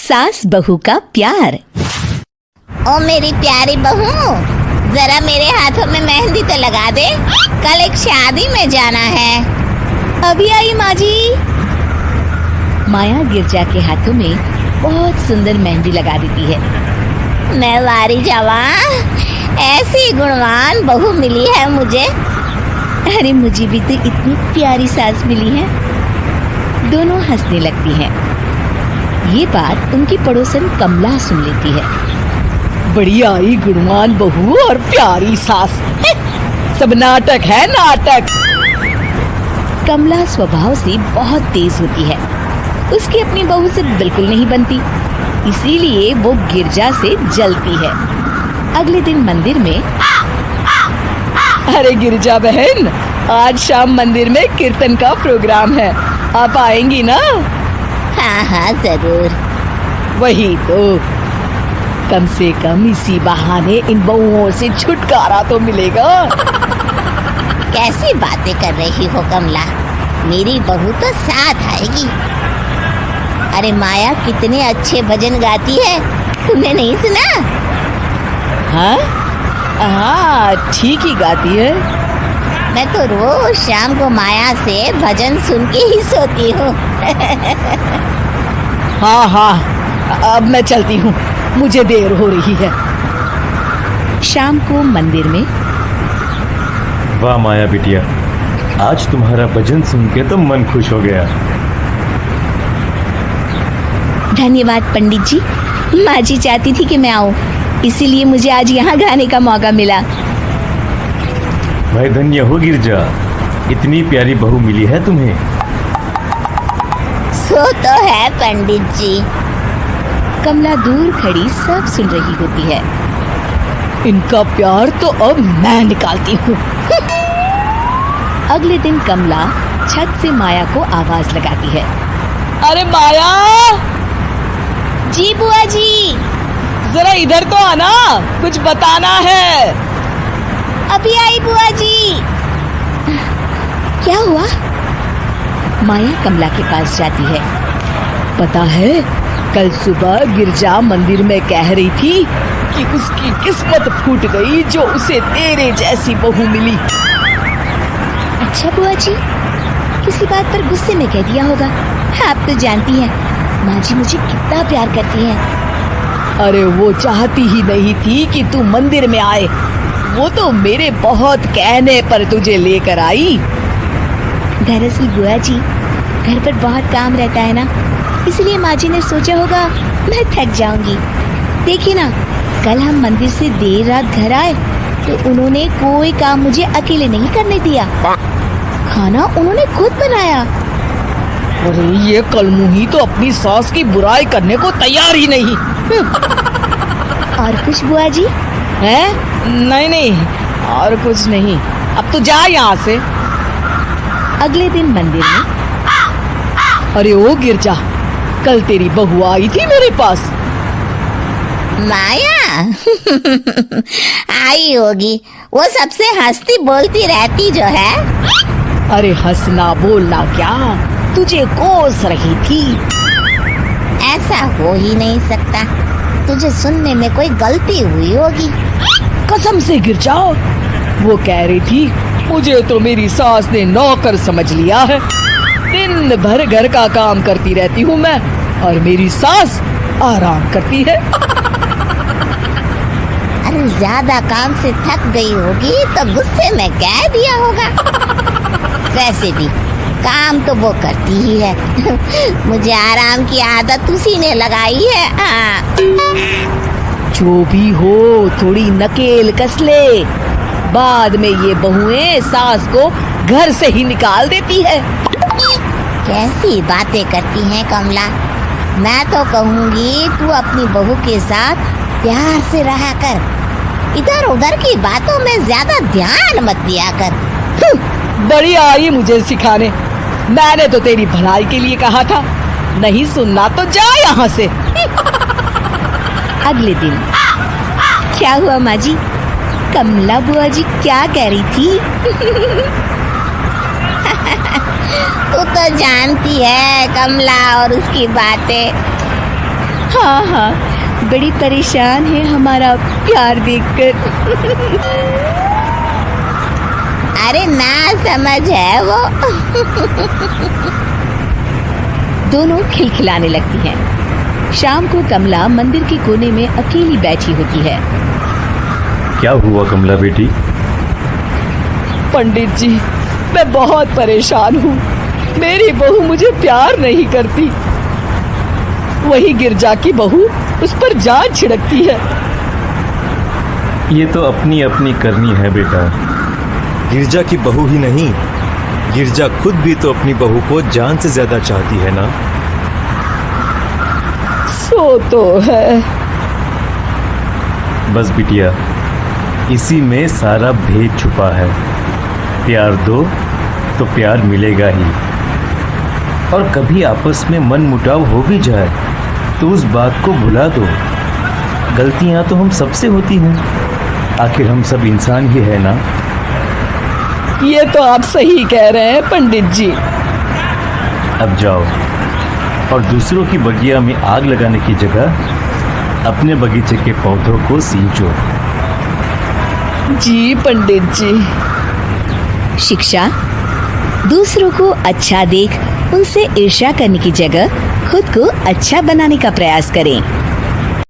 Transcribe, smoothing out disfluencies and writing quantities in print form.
सास बहू का प्यार। ओ मेरी प्यारी बहू, जरा मेरे हाथों में मेहंदी तो लगा दे, कल एक शादी में जाना है। अभी आई माँ जी। माया गिरजा के हाथों में बहुत सुंदर मेहंदी लगा देती है। मैं वारी जावा, ऐसी गुणवान बहू मिली है मुझे। अरे मुझे भी तो इतनी प्यारी सास मिली है। दोनों हंसने लगती हैं। ये बात उनकी पड़ोसन कमला सुन लेती है। बड़ी आई गुणवान बहू और प्यारी सास, सब नाटक है नाटक। कमला स्वभाव से बहुत तेज होती है। उसकी अपनी बहू से बिल्कुल नहीं बनती, इसीलिए वो गिरजा से जलती है। अगले दिन मंदिर में, अरे गिरजा बहन, आज शाम मंदिर में कीर्तन का प्रोग्राम है, आप आएंगी ना? हाँ हाँ जरूर। वही तो, कम से कम इसी बहाने इन बहुओं से छुटकारा तो मिलेगा। कैसी बातें कर रही हो कमला, मेरी बहू तो साथ आएगी। अरे माया कितने अच्छे भजन गाती है, तुमने नहीं सुना? हाँ हाँ, ठीक ही गाती है। मैं तो रोज शाम को माया से भजन सुन के ही सोती हूँ। हाँ हाँ, अब मैं चलती हूँ, मुझे देर हो रही है। शाम को मंदिर में, वाह माया बिटिया, आज तुम्हारा भजन सुन के तो मन खुश हो गया। धन्यवाद पंडित जी। माँ जी चाहती थी कि मैं आऊँ, इसीलिए मुझे आज यहाँ गाने का मौका मिला। भाई धन्य हो गिरजा, इतनी प्यारी बहू मिली है तुम्हें। सो तो है पंडित जी। कमला दूर खड़ी सब सुन रही होती है। इनका प्यार तो अब मैं निकालती हूँ। अगले दिन कमला छत से माया को आवाज लगाती है। अरे माया, जी बुआ जी। जरा इधर तो आना, कुछ बताना है। अभी आई बुआ जी। क्या हुआ? माया कमला के पास जाती है। पता है, कल सुबह गिरजा मंदिर में कह रही थी कि उसकी किस्मत फूट गई जो उसे तेरे जैसी बहू मिली। अच्छा बुआ जी, किसी बात पर गुस्से में कह दिया होगा। आप तो जानती हैं माँ जी मुझे कितना प्यार करती हैं। अरे वो चाहती ही नहीं थी कि तू मंदिर में आए, वो तो मेरे बहुत कहने पर तुझे लेकर आई। दरअसल बुआ जी, घर पर बहुत काम रहता है ना, इसलिए माँ जी ने सोचा होगा मैं थक जाऊंगी। देखिए ना, कल हम मंदिर से देर रात घर आए तो उन्होंने कोई काम मुझे अकेले नहीं करने दिया। खाना उन्होंने खुद बनाया। अरे ये कलमुही तो अपनी सास की बुराई करने को तैयार ही नहीं। और कुछ बुआ जी? है? नहीं नहीं, और कुछ नहीं, अब तो जा यहाँ से। अगले दिन मंदिर में, अरे ओ गिरजा, कल तेरी बहू आई थी मेरे पास। माया आई होगी, वो सबसे हंसती बोलती रहती जो है। अरे हंसना बोलना क्या, तुझे कोस रही थी। ऐसा हो ही नहीं सकता, तुझे सुनने में कोई गलती हुई होगी। कसम से गिरजा, वो कह रही थी मुझे तो मेरी सास ने नौकर समझ लिया है। दिन भर घर का काम करती रहती हूँ मैं, और मेरी सास आराम करती है। अरे ज्यादा काम से थक गई होगी तो गुस्से में कह दिया होगा। वैसे भी काम तो वो करती ही है। मुझे आराम की आदत उसी ने लगाई है। हाँ। जो भी हो, थोड़ी नकेल कस ले, बाद में ये बहुएं सास को घर से ही निकाल देती है। कैसी बातें करती हैं कमला, मैं तो कहूँगी तू अपनी बहू के साथ प्यार से रहा कर, इधर उधर की बातों में ज्यादा ध्यान मत दिया कर। बड़ी आई मुझे सिखाने, मैंने तो तेरी भलाई के लिए कहा था, नहीं सुनना तो जा यहाँ से। अगले दिन, क्या हुआ माँ जी? कमला बुआ जी क्या कह रही थी? तू तो जानती है कमला और उसकी बातें। हाँ हाँ, बड़ी परेशान है हमारा प्यार देखकर। अरे ना समझ है वो। दोनों खिलखिलाने लगती हैं। शाम को कमला मंदिर के कोने में अकेली बैठी होती है। क्या हुआ कमला बेटी? पंडित जी, मैं बहुत परेशान हूँ। मेरी बहू मुझे प्यार नहीं करती। वही गिरजा की बहू उस पर जान छिड़कती है। ये तो अपनी अपनी करनी है बेटा। गिरजा की बहू ही नहीं, गिरजा खुद भी तो अपनी बहू को जान से ज्यादा चाहती है ना। सो तो है। बस बिटिया, इसी में सारा भेद छुपा है। प्यार दो तो प्यार मिलेगा ही। और कभी आपस में मन मुटाव हो भी जाए तो उस बात को भुला दो। गलतियां तो हम सबसे होती हैं, आखिर हम सब इंसान ही है ना। ये तो आप सही कह रहे हैं पंडित जी। अब जाओ और दूसरों की बगिया में आग लगाने की जगह अपने बगीचे के पौधों को सींचो। जी पंडित जी। शिक्षा, दूसरों को अच्छा देख उनसे ईर्ष्या करने की जगह खुद को अच्छा बनाने का प्रयास करें।